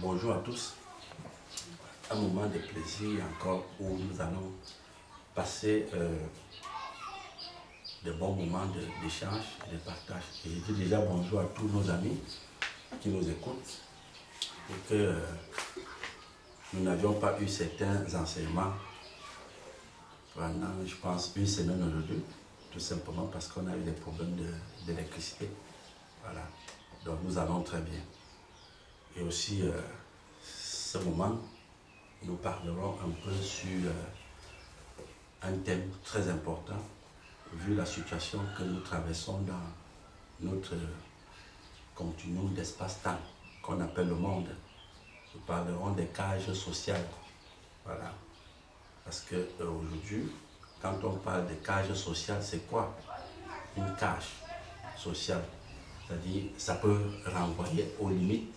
Bonjour à tous. Un moment de plaisir encore où nous allons passer de bons moments d'échange et de partage. Et je dis déjà bonjour à tous nos amis qui nous écoutent et que nous n'avions pas eu certains enseignements pendant, je pense, une semaine ou deux, tout simplement parce qu'on a eu des problèmes d'électricité. Voilà. Donc nous allons très bien. Et aussi, ce moment, nous parlerons un peu sur un thème très important, vu la situation que nous traversons dans notre continuum d'espace-temps, qu'on appelle le monde. Nous parlerons des cages sociales. Voilà. Parce qu'aujourd'hui, quand on parle de cage sociale, c'est quoi une cage sociale? C'est-à-dire, ça peut renvoyer aux limites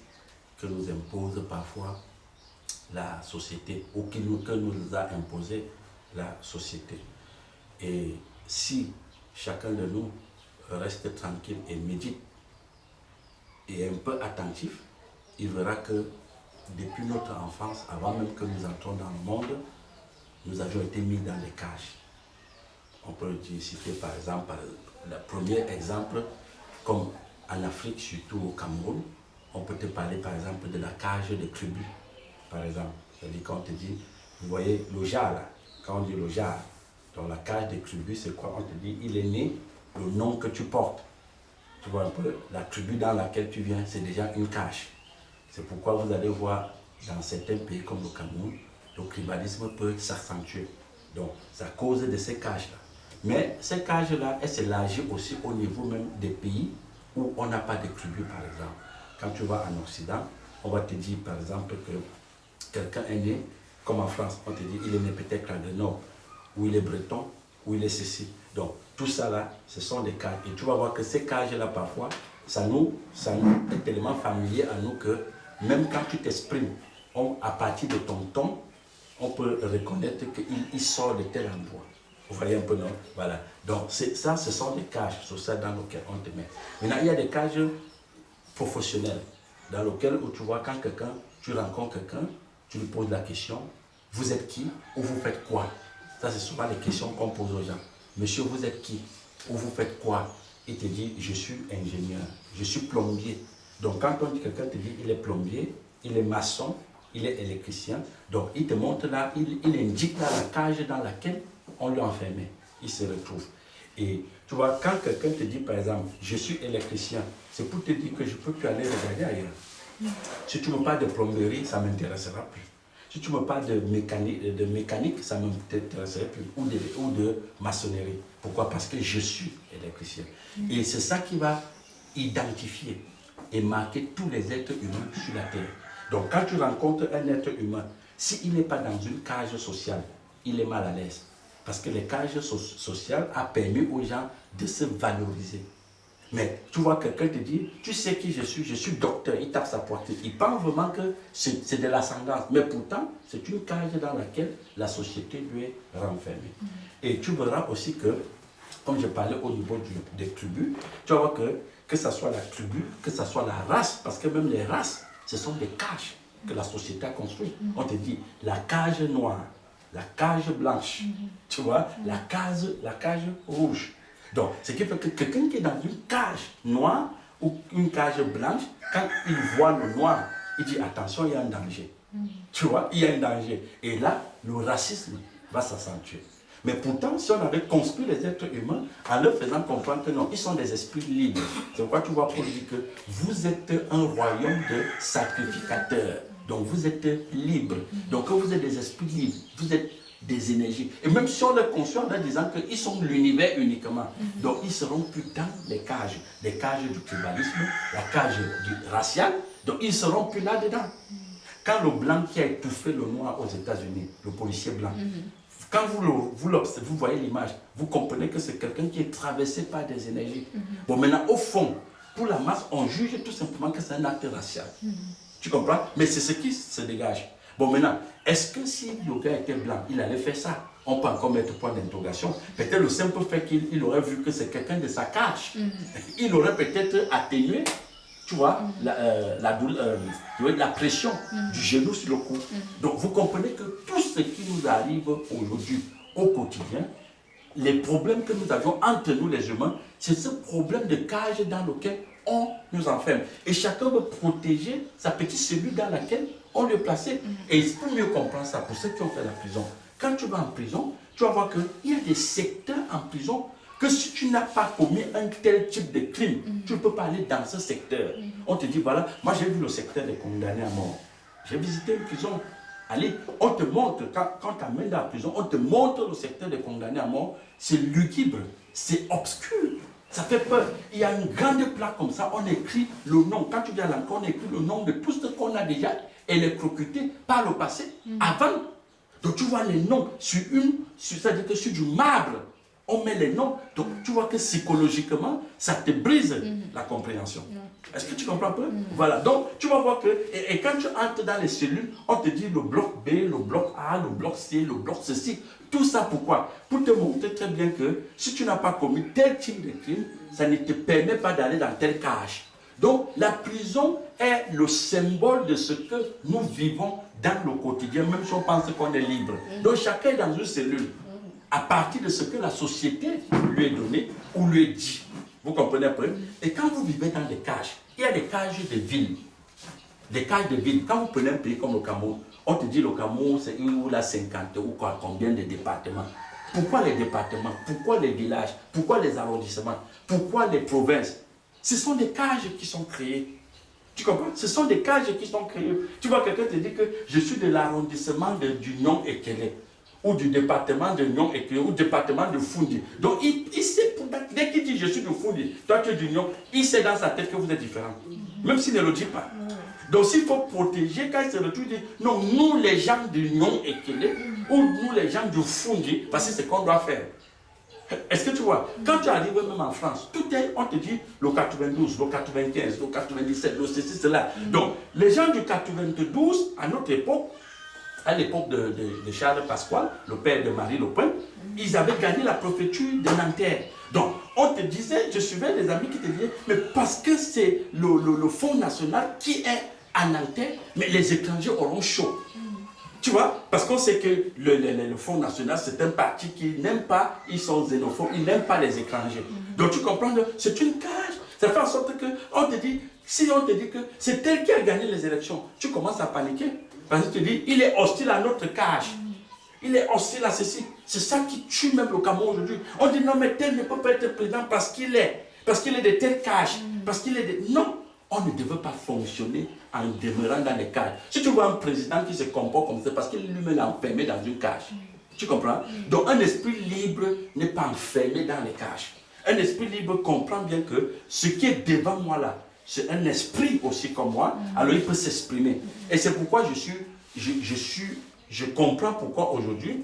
que nous impose parfois la société ou que nous a imposé la société. Et si chacun de nous reste tranquille et médite et un peu attentif, il verra que depuis notre enfance, avant même que nous entrions dans le monde, nous avions été mis dans des cages. On peut citer par exemple, le premier exemple, comme en Afrique, surtout au Cameroun, on peut te parler par exemple de la cage de tribu, par exemple. C'est-à-dire quand on te dit, vous voyez le jar là, quand on dit le jar, dans la cage de tribu, c'est quoi? On te dit, il est né le nom que tu portes. Tu vois un peu, la tribu dans laquelle tu viens, c'est déjà une cage. C'est pourquoi vous allez voir dans certains pays comme le Cameroun, le tribalisme peut s'accentuer. Donc, c'est à cause de ces cages-là. Mais ces cages-là, elles s'élargissent aussi au niveau même des pays où on n'a pas de tribu, par exemple. Quand tu vas en Occident, on va te dire, par exemple, que quelqu'un est né, comme en France, on te dit, il est né peut-être dans le Nord, ou il est breton, ou il est ceci. Donc, tout ça là, ce sont des cages. Et tu vas voir que ces cages-là, parfois, ça nous est tellement familier à nous que même quand tu t'exprimes, à partir de ton ton, on peut reconnaître qu'il sort de tel endroit. Vous voyez un peu, non? Voilà. Donc, ça, ce sont des cages sociales dans lesquelles on te met. Maintenant, il y a des cages professionnelles, dans lesquelles où tu vois quand tu rencontres quelqu'un, tu lui poses la question, vous êtes qui ou vous faites quoi? Ça, c'est souvent les questions qu'on pose aux gens. Monsieur, vous êtes qui ou vous faites quoi? Il te dit, je suis ingénieur, je suis plombier. Donc, quand quelqu'un te dit, il est plombier, il est maçon, il est électricien, donc il te montre là, il indique là la cage dans laquelle on l'a enfermé. Il se retrouve. Et tu vois, quand quelqu'un te dit, par exemple, je suis électricien, c'est pour te dire que je ne peux plus aller regarder ailleurs. Si tu me parles de plomberie, ça ne m'intéressera plus. Si tu me parles de mécanique, ça ne m'intéresserait plus. Ou de maçonnerie. Pourquoi? Parce que je suis électricien. Et c'est ça qui va identifier et marquer tous les êtres humains sur la Terre. Donc quand tu rencontres un être humain, s'il n'est pas dans une cage sociale, il est mal à l'aise. Parce que les cages sociales ont permis aux gens de se valoriser. Mais tu vois, quelqu'un te dit, tu sais qui je suis docteur, il tape sa poitrine. Il pense vraiment que c'est de l'ascendance. Mais pourtant, c'est une cage dans laquelle la société lui est renfermée. Et tu verras aussi que, comme je parlais au niveau des tribus, tu vas voir que ce soit la tribu, que ce soit la race, parce que même les races, ce sont des cages que la société a construites. On te dit, la cage noire, la cage blanche, tu vois, la cage rouge. Donc, ce qui fait que quelqu'un qui est dans une cage noire ou une cage blanche, quand il voit le noir, il dit attention, il y a un danger. Tu vois, il y a un danger. Et là, le racisme va s'accentuer. Mais pourtant, si on avait construit les êtres humains en leur faisant comprendre que non, ils sont des esprits libres. C'est pourquoi tu vois Paul dire que vous êtes un royaume de sacrificateurs. Donc vous êtes libres. Donc vous êtes des esprits libres. Vous êtes des énergies. Et même si on les conçoit en disant qu'ils sont l'univers uniquement, donc ils seront plus dans les cages du tribalisme, la cage du racial, donc ils seront plus là-dedans. Quand le blanc qui a étouffé le noir aux États-Unis, le policier blanc, quand vous voyez l'image, vous comprenez que c'est quelqu'un qui est traversé par des énergies. Bon, maintenant, au fond, pour la masse, on juge tout simplement que c'est un acte racial. Tu comprends? Mais c'est ce qui se dégage. Bon, maintenant, est-ce que si le gars était blanc, il allait faire ça? On peut encore mettre point d'interrogation. Peut-être le simple fait qu'il aurait vu que c'est quelqu'un de sa cage. Il aurait peut-être atténué tu vois, la pression du genou sur le cou. Donc vous comprenez que tout ce qui nous arrive aujourd'hui au quotidien, les problèmes que nous avions entre nous les humains, c'est ce problème de cage dans lequel on nous enferme. Et chacun veut protéger sa petite cellule dans laquelle on le plaçait. Et il faut mieux comprendre ça pour ceux qui ont fait la prison. Quand tu vas en prison, tu vas voir qu'il y a des secteurs en prison que si tu n'as pas commis un tel type de crime, tu ne peux pas aller dans ce secteur. On te dit, voilà, moi j'ai vu le secteur des condamnés à mort. J'ai visité une prison. Allez, on te montre, quand tu amènes dans la prison, on te montre le secteur des condamnés à mort. C'est lugubre, c'est obscur, ça fait peur. Il y a une grande plaque comme ça, on écrit le nom. Quand tu viens à l'encore, on écrit le nom de tout ce qu'on a déjà électrocuté par le passé, avant. Donc tu vois les noms c'est-à-dire que sur du marbre, on met les noms. Donc tu vois que psychologiquement, ça te brise la compréhension. Est-ce que tu comprends un peu? Voilà. Donc tu vas voir que, et quand tu entres dans les cellules, on te dit le bloc B, le bloc A, le bloc C, le bloc ceci. Tout ça pourquoi? Pour te montrer très bien que si tu n'as pas commis tel type de crime, ça ne te permet pas d'aller dans telle cage. Donc la prison est le symbole de ce que nous vivons dans le quotidien, même si on pense qu'on est libre. Donc chacun est dans une cellule, à partir de ce que la société lui est donné ou lui est dit. Vous comprenez un peu? Et quand vous vivez dans des cages, il y a des cages de ville. Des cages de ville. Quand vous prenez un pays comme le Cameroun, on te dit le Cameroun, c'est où la 50 ou quoi, combien de départements. Pourquoi les départements? Pourquoi les villages? Pourquoi les arrondissements? Pourquoi les provinces? Ce sont des cages qui sont créées. Tu comprends? Ce sont des cages qui sont créées. Tu vois, quelqu'un te dit que je suis de l'arrondissement du Nyon-Ekele, ou du département de Nyon-Ekele, ou du département de Fundi. Donc, il sait, dès qu'il dit je suis de Fundi, toi tu es du Nyon, il sait dans sa tête que vous êtes différents. Même s'il ne le dit pas. Donc, s'il faut protéger, quand il se retrouve, il dit non, nous les gens du Nyon-Ekele, ou nous les gens du Fundi, parce que c'est ce qu'on doit faire. Est-ce que tu vois, quand tu arrives même en France, tout est, on te dit le 92, le 95, le 97, le ceci, cela. Donc, les gens du 92, à notre époque, à l'époque de Charles Pasqua, le père de Marie Le Pen, ils avaient gagné la préfecture de Nanterre. Donc, on te disait, je suivais des amis qui te disaient, mais parce que c'est le Fonds national qui est à Nanterre, mais les étrangers auront chaud. Tu vois, parce qu'on sait que le Front National, c'est un parti qui n'aime pas, ils sont xénophobes, ils n'aiment pas les étrangers. Donc tu comprends, c'est une cage. Ça fait en sorte que, on te dit, si on te dit que c'est elle qui a gagné les élections, tu commences à paniquer. Parce que tu te dis, il est hostile à notre cage. Il est hostile à ceci. C'est ça qui tue même le Cameroun aujourd'hui. On dit, non, mais tel ne peut pas être président parce qu'il est de telle cage. Parce qu'il est de... Non. On ne devait pas fonctionner en demeurant dans les cages. Si tu vois un président qui se comporte comme ça, parce qu'il lui-même est enfermé dans une cage. Tu comprends? Donc un esprit libre n'est pas enfermé dans les cages. Un esprit libre comprend bien que ce qui est devant moi là, c'est un esprit aussi comme moi, alors il peut s'exprimer. Et c'est pourquoi je comprends pourquoi aujourd'hui,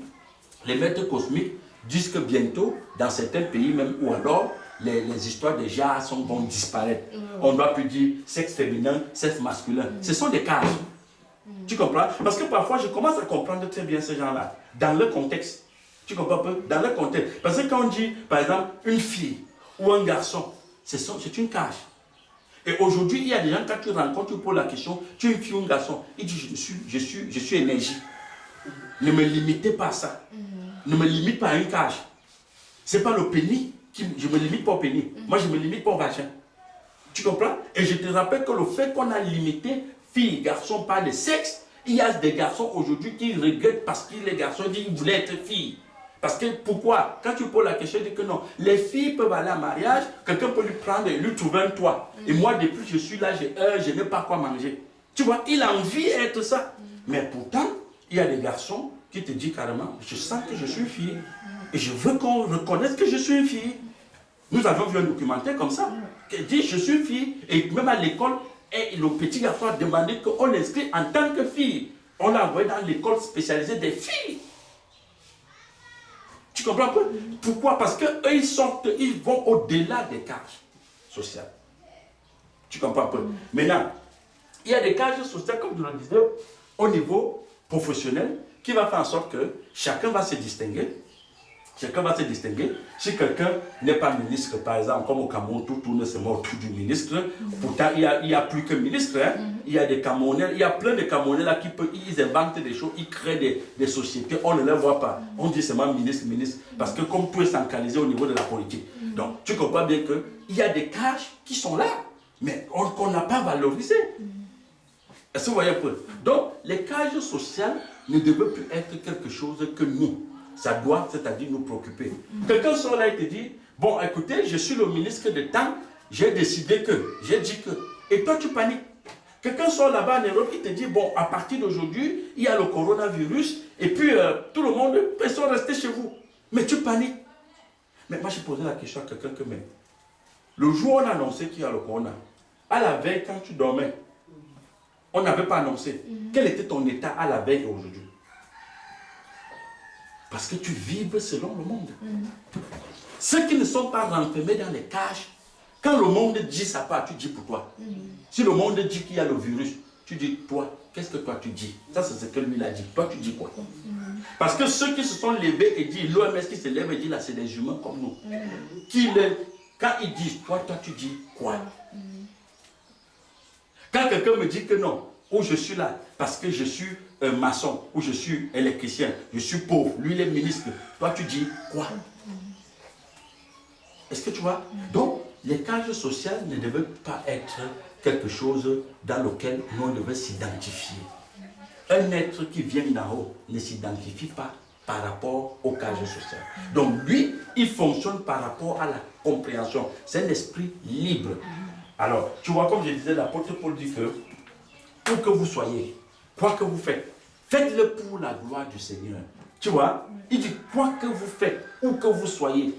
les maîtres cosmiques disent que bientôt, dans certains pays même, ou alors, les histoires de genres vont disparaître. On ne doit plus dire sexe féminin, sexe masculin. Ce sont des cages. Tu comprends? Parce que parfois, je commence à comprendre très bien ces gens-là, dans leur contexte. Tu comprends un peu? Dans leur contexte. Parce que quand on dit, par exemple, une fille ou un garçon, c'est une cage. Et aujourd'hui, il y a des gens, quand tu rencontres, tu poses la question, tu es une fille ou un garçon, ils disent, je suis énergie. Ne me limitez pas à ça. Ne me limite pas à une cage. Ce n'est pas le pénis. Je ne me limite pas au pénis. Moi, je ne me limite pas au vagin. Tu comprends? Et je te rappelle que le fait qu'on a limité filles, garçons par le sexe, il y a des garçons aujourd'hui qui regrettent parce que les garçons disent qu'ils voulaient être filles. Parce que pourquoi? Quand tu poses la question, tu dis que non, les filles peuvent aller en mariage, quelqu'un peut lui prendre et lui trouver un toit. Et moi, depuis que je suis là, je n'ai pas quoi manger. Tu vois, il a envie d'être ça. Mais pourtant, il y a des garçons qui te disent carrément, je sens que je suis fille. Et je veux qu'on reconnaisse que je suis une fille. Nous avons vu un documentaire comme ça, qui dit je suis une fille. Et même à l'école, le petit garçon a demandé qu'on l'inscrit en tant que fille. On l'a envoyé dans l'école spécialisée des filles. Tu comprends un peu? Pourquoi? Parce qu'eux, ils vont au-delà des cages sociales. Tu comprends un peu? Maintenant, il y a des cages sociales, comme je le disais, au niveau professionnel, qui va faire en sorte que chacun va se distinguer. Chacun va se distinguer. Si quelqu'un n'est pas ministre, par exemple, comme au Cameroun, tout tourne seulement autour du ministre, pourtant il y a plus que ministre. Hein. Il y a des Camerounais, il y a plein de Camerounais là qui ils inventent des choses, ils créent des sociétés, on ne les voit pas. On dit seulement ministre, ministre, parce que comme tout est centralisé au niveau de la politique. Donc tu comprends bien qu'il y a des cages qui sont là, mais qu'on n'a pas valorisé. Est-ce que vous voyez un peu? Donc les cages sociales ne devraient plus être quelque chose que nous. Ça doit, c'est-à-dire nous préoccuper. Quelqu'un sort là et te dit, bon, écoutez, je suis le ministre de temps, j'ai décidé que, j'ai dit que. Et toi, tu paniques. Quelqu'un sort là-bas en Europe, il te dit, bon, à partir d'aujourd'hui, il y a le coronavirus, et puis tout le monde, ils sont restés chez vous. Mais tu paniques. Mais moi, j'ai posé la question à quelqu'un que, mais, le jour où on a annoncé qu'il y a le corona, à la veille, quand tu dormais, on n'avait pas annoncé. Quel était ton état à la veille aujourd'hui? Parce que tu vibres selon le monde. Ceux qui ne sont pas renfermés dans les cages, quand le monde dit sa part, tu dis pour toi. Si le monde dit qu'il y a le virus, tu dis toi, qu'est-ce que toi tu dis? Ça c'est ce que lui a dit. Toi tu dis quoi? Parce que ceux qui se sont levés et disent, l'OMS qui se lève et dit là c'est des humains comme nous. Quand ils disent toi tu dis quoi? Quand quelqu'un me dit que non, ou je suis là parce que je suis maçon, ou je suis électricien, je suis pauvre, lui il est ministre, toi tu dis quoi? Est-ce que tu vois? Donc, les cages sociales ne devaient pas être quelque chose dans lequel nous on devait s'identifier. Un être qui vient d'en haut ne s'identifie pas par rapport aux cages sociales. Donc lui, il fonctionne par rapport à la compréhension. C'est un esprit libre. Alors, tu vois, comme je disais, l'apôtre Paul dit que où que vous soyez, quoi que vous faites, faites-le pour la gloire du Seigneur. Tu vois, il dit quoi que vous faites, où que vous soyez,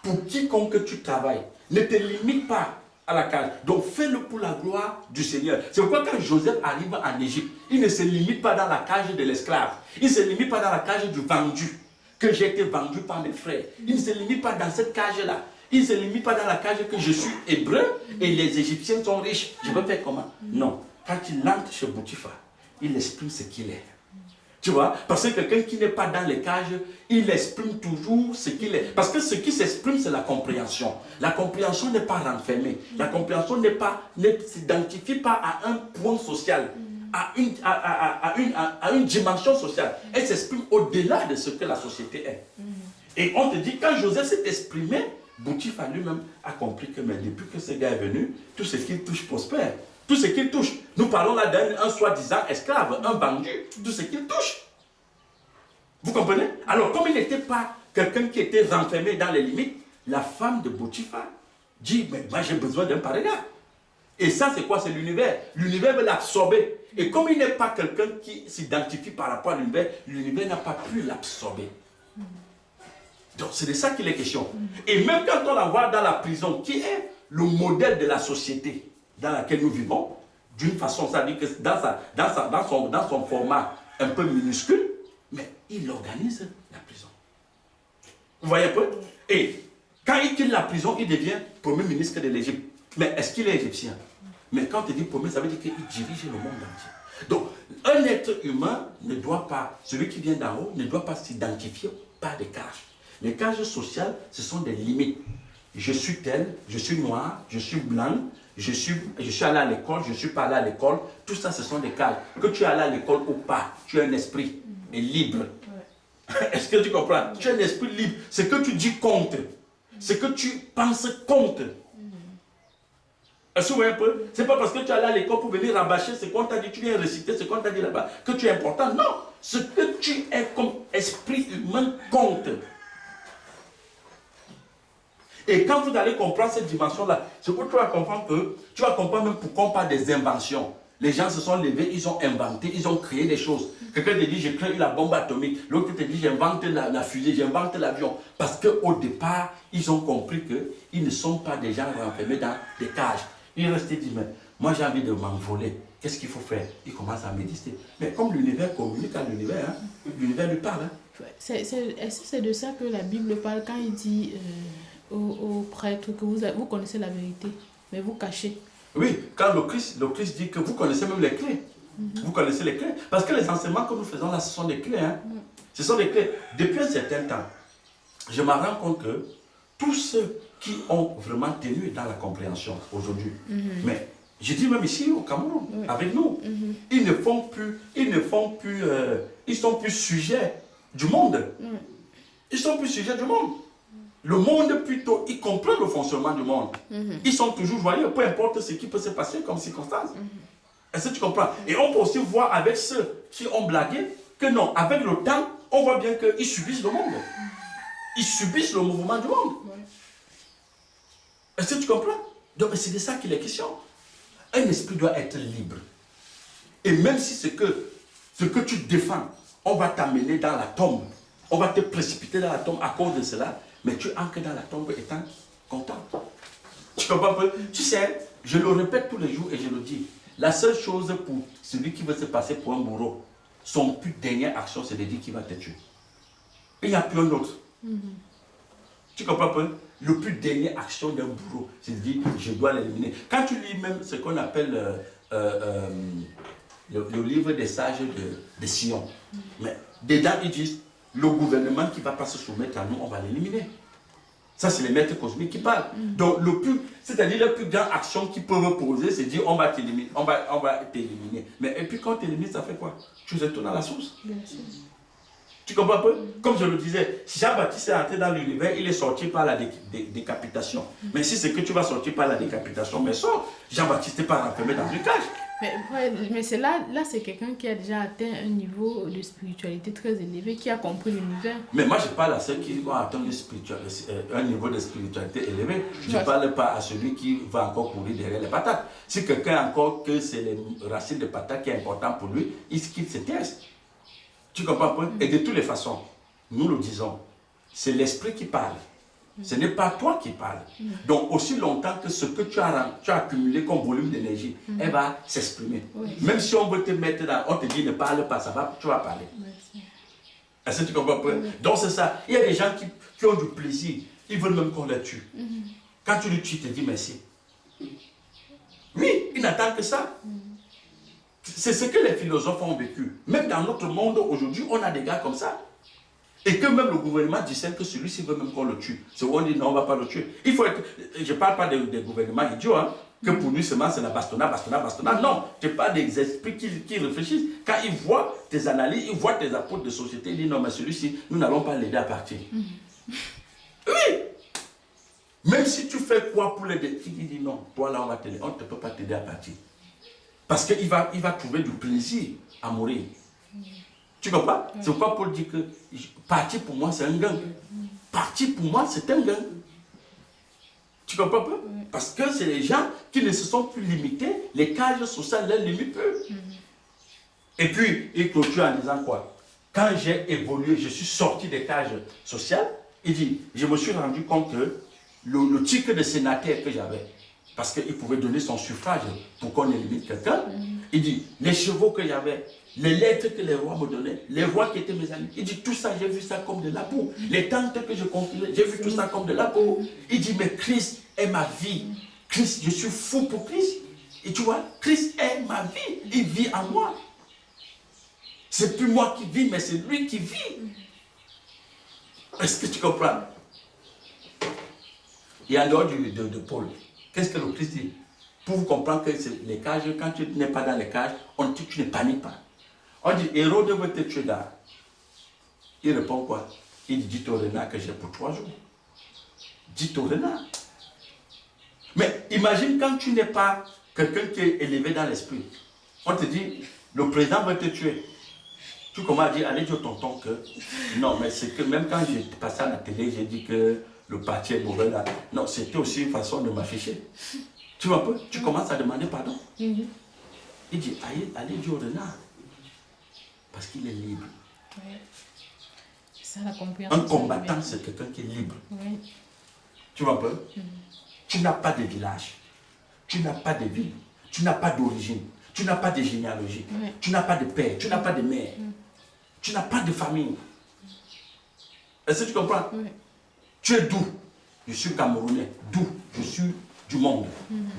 pour quiconque tu travailles, ne te limite pas à la cage. Donc fais-le pour la gloire du Seigneur. C'est pourquoi quand Joseph arrive en Égypte, il ne se limite pas dans la cage de l'esclave. Il ne se limite pas dans la cage du vendu, que j'ai été vendu par mes frères. Il ne se limite pas dans cette cage-là. Il ne se limite pas dans la cage que je suis hébreu et les Égyptiens sont riches. Je veux faire comment? Non. Quand il entre chez Boutifa, il exprime ce qu'il est. Tu vois, parce que quelqu'un qui n'est pas dans les cages, il exprime toujours ce qu'il est. Parce que ce qui s'exprime, c'est la compréhension. La compréhension n'est pas renfermée. La compréhension ne s'identifie pas à un point social, à une dimension sociale. Elle s'exprime au-delà de ce que la société est. Et on te dit, quand Joseph s'est exprimé, Boutifa lui-même a compris que mais depuis que ce gars est venu, tout ce qu'il touche prospère. Tout ce qu'il touche. Nous parlons là d'un soi-disant esclave, un vendu. Tout ce qu'il touche. Vous comprenez? Alors, comme il n'était pas quelqu'un qui était renfermé dans les limites, la femme de Boutifa dit, mais moi j'ai besoin d'un pareil gars. Et ça, c'est quoi? C'est l'univers. L'univers veut l'absorber. Et comme il n'est pas quelqu'un qui s'identifie par rapport à l'univers n'a pas pu l'absorber. Donc, c'est de ça qu'il est question. Et même quand on la voit dans la prison, qui est le modèle de la société dans laquelle nous vivons, d'une façon, ça veut dire que dans son format un peu minuscule, mais il organise la prison. Vous voyez un peu? Et quand il quitte la prison, il devient premier ministre de l'Égypte. Mais est-ce qu'il est égyptien? Mais quand il dit premier, ça veut dire qu'il dirige le monde entier. Donc, un être humain ne doit pas, celui qui vient d'en haut, ne doit pas s'identifier par des cages. Les cages sociales, ce sont des limites. Je suis tel, je suis noir, je suis blanc, je suis allé à l'école, je ne suis pas allé à l'école. Tout ça, ce sont des cages. Que tu es allé à l'école ou pas, tu es un esprit et libre. Est-ce que tu comprends? Tu es un esprit libre. Ce que tu dis compte. Ce que tu penses compte. Est-ce que vous voyez un peu? Ce n'est pas parce que tu es allé à l'école pour venir rabâcher ce qu'on t'a dit, tu viens réciter ce qu'on t'a dit là-bas, que tu es important. Non. Ce que tu es comme esprit humain compte. Et quand vous allez comprendre cette dimension-là, c'est pour que tu vas comprendre que, tu vas comprendre même pourquoi on parle des inventions. Les gens se sont levés, ils ont inventé, ils ont créé des choses. Quelqu'un te dit, j'ai créé la bombe atomique. L'autre te dit, j'invente la fusée, j'invente l'avion. Parce qu'au départ, ils ont compris qu'ils ne sont pas des gens renfermés dans des cages. Ils restent et disent, mais moi j'ai envie de m'envoler. Qu'est-ce qu'il faut faire? Ils commencent à méditer. Mais comme l'univers communique à l'univers, hein, l'univers lui parle. Hein. Est-ce que c'est de ça que la Bible parle quand il dit aux prêtres que vous connaissez la vérité, mais vous cachez? Oui, quand le Christ dit que vous connaissez même les clés. Vous connaissez les clés. Parce que les enseignements que nous faisons là, ce sont des clés. Hein. Ce sont des clés. Depuis un certain temps, je me rends compte que tous ceux qui ont vraiment tenu dans la compréhension aujourd'hui, mais je dis même ici au Cameroun, avec nous, ils sont plus sujets du monde. Ils sont plus sujets du monde. Le monde plutôt, ils comprennent le fonctionnement du monde. Ils sont toujours joyeux, peu importe ce qui peut se passer comme circonstance. Est-ce que tu comprends? Et on peut aussi voir avec ceux qui ont blagué que non, avec le temps, on voit bien qu'ils subissent le monde. Ils subissent le mouvement du monde. Est-ce que tu comprends? Donc c'est de ça qu'il est question. Un esprit doit être libre. Et même si ce que tu défends, on va t'amener dans la tombe, on va te précipiter dans la tombe à cause de cela, mais tu entres dans la tombe étant content. Tu comprends un peu? Tu sais, je le répète tous les jours et je le dis, la seule chose pour celui qui veut se passer pour un bourreau, son plus dernière action, c'est de dire qu'il va te tuer. Il n'y a plus un autre. Tu comprends un peu? Le plus dernière action d'un bourreau, c'est de dire, je dois l'éliminer. Quand tu lis même ce qu'on appelle le livre des sages de Sion, mais dedans ils disent, le gouvernement qui ne va pas se soumettre à nous, on va l'éliminer. Ça, c'est les maîtres cosmiques qui parlent. Donc, c'est-à-dire la plus grande action qu'ils peuvent poser, c'est de dire, on va t'éliminer. Mais et puis quand tu élimines, ça fait quoi? Tu retournes à la source. Bien sûr. Tu comprends un peu? Comme je le disais, si Jean-Baptiste est entré dans l'univers, il est sorti par la décapitation. Mais si c'est que tu vas sortir par la décapitation, mais sors. Jean-Baptiste n'est pas enfermé dans une cage. Mais c'est là c'est quelqu'un qui a déjà atteint un niveau de spiritualité très élevé, qui a compris l'univers. Mais moi, je parle à ceux qui ont atteint un niveau de spiritualité élevé. Je ne parle pas à celui qui va encore courir derrière les patates. Si quelqu'un encore que c'est les racines de patates qui est important pour lui, il quitte ses thèses. Tu comprends un peu? Et de toutes les façons, nous le disons, c'est l'esprit qui parle. Ce n'est pas toi qui parles. Donc, aussi longtemps que ce que tu as accumulé comme volume d'énergie, elle va s'exprimer. Même si on veut te mettre dans, on te dit ne parle pas, tu vas parler. Est-ce que tu comprends? Donc, c'est ça. Il y a des gens qui ont du plaisir. Ils veulent même qu'on les tue. Quand tu le tues, tu te dis merci. Oui, ils n'attendent que ça. C'est ce que les philosophes ont vécu. Même dans notre monde aujourd'hui, on a des gars comme ça. Et que même le gouvernement discerne que celui-ci veut même qu'on le tue. C'est où on dit non, on ne va pas le tuer. Il faut être, je ne parle pas des gouvernements idiots, hein, que pour lui seulement c'est la bastonna. Non, je parle des esprits qui réfléchissent. Quand ils voient tes analyses, ils voient tes apports de société, ils disent non, mais celui-ci, nous n'allons pas l'aider à partir. Oui! Même si tu fais quoi pour l'aider, il dit non, toi là, on ne peut pas t'aider à partir. Parce qu'il va trouver du plaisir à mourir. Tu comprends? C'est pourquoi Paul dit que partir pour moi c'est un gain. Partir pour moi c'est un gain. Tu comprends pas? Parce que c'est les gens qui ne se sont plus limités, les cages sociales les limitent peu. Et puis il clôture en disant quoi? Quand j'ai évolué, je suis sorti des cages sociales, il dit, je me suis rendu compte que le titre de sénateur que j'avais, parce qu'il pouvait donner son suffrage pour qu'on élimine quelqu'un, il dit, les chevaux que j'avais, les lettres que les rois me donnaient, les rois qui étaient mes amis, il dit, tout ça, j'ai vu ça comme de la boue. Les tentes que je construisais, j'ai vu tout ça comme de la boue. Il dit, mais Christ est ma vie. Christ, je suis fou pour Christ. Et tu vois, Christ est ma vie. Il vit en moi. C'est plus moi qui vis, mais c'est lui qui vit. Est-ce que tu comprends? Et en dehors de Paul, qu'est-ce que le Christ dit? Pour vous comprendre que les cages, quand tu n'es pas dans les cages, tu ne paniques pas. On dit, Hérode veut te tuer là. Il répond quoi? Il dit, dis au renard que j'ai pour 3 jours. Dis au renard. Mais imagine quand tu n'es pas quelqu'un qui est élevé dans l'esprit. On te dit, le président veut te tuer. Tu commences à dire, allez dire au tonton que... Non, mais c'est que même quand j'ai passé à la télé, j'ai dit que le parti est mauvais là. Non, c'était aussi une façon de m'afficher. Tu vois un peu? Tu commences à demander pardon. Il dit, allez dire au renard. Parce qu'il est libre. Oui. Ça, la compréhension. Un combattant, c'est quelqu'un qui est libre. Oui. Tu vois un peu? Tu n'as pas de village. Tu n'as pas de ville. Tu n'as pas d'origine. Tu n'as pas de généalogie. Oui. Tu n'as pas de père. Tu n'as pas de mère. Tu n'as pas de famille. Est-ce que tu comprends? Oui. Tu es d'où? Je suis Camerounais. D'où? Je suis du monde.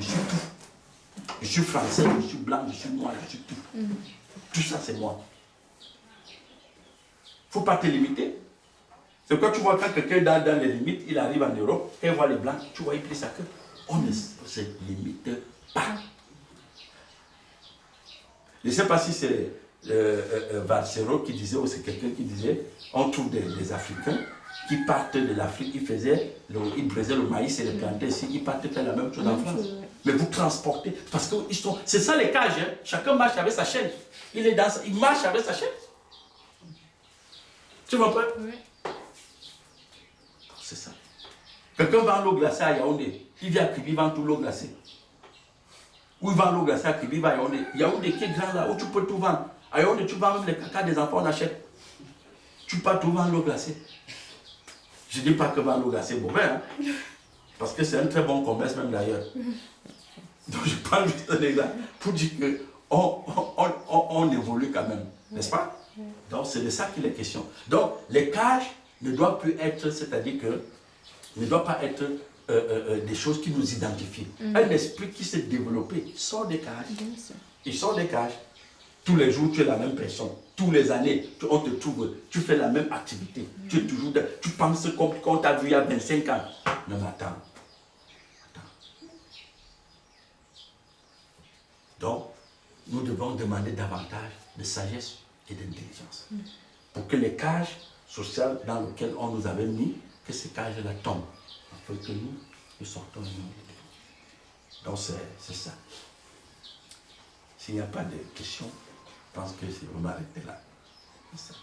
Je suis tout. Je suis français, je suis blanc, je suis noir, je suis tout. Tout ça, c'est moi. Il ne faut pas te limiter. C'est quand tu vois quand quelqu'un est dans les limites, il arrive en Europe, et il voit les blancs, tu vois, il plie sa queue. On ne se limite pas. Je ne sais pas si c'est Valsero qui disait, ou c'est quelqu'un qui disait, on trouve des Africains qui partent de l'Afrique, ils braisaient le maïs et les plantaient ici, ils partent faire la même chose en France. Mais vous transportez, parce que c'est ça les cages, hein. Chacun marche avec sa chaîne. Il marche avec sa chaîne. Tu comprends? Oui. C'est ça. Quelqu'un vend l'eau glacée à Yaoundé, il vient à Kribi, il vend tout l'eau glacée. Ou il vend l'eau glacée à Kribi, il va à Yaoundé. Yaoundé qui est grand là, où tu peux tout vendre. À Yaoundé, tu vends même les caca des enfants, on achète. Tu peux tout vendre l'eau glacée. Je ne dis pas que vendre l'eau glacée est mauvais, hein, parce que c'est un très bon commerce même d'ailleurs. Donc je prends juste un exemple pour dire qu'on évolue quand même, n'est-ce pas? Donc c'est de ça qu'il est question. Donc les cages ne doivent plus être, c'est-à-dire que ne doivent pas être des choses qui nous identifient. Un esprit qui s'est développé sort des cages. Il sort des cages. Tous les jours, tu es la même personne. Tous les années, on te trouve, tu fais la même activité. Tu es toujours, tu penses comme quand on t'a vu il y a 25 ans. Non, mais attends. Donc, nous devons demander davantage de sagesse et d'intelligence. Pour que les cages sociales dans lesquelles on nous avait mis, que ces cages-là tombent. Afin que nous sortons de nous. Donc, c'est ça. S'il n'y a pas de questions, je pense que c'est vraiment arrêté là. C'est ça.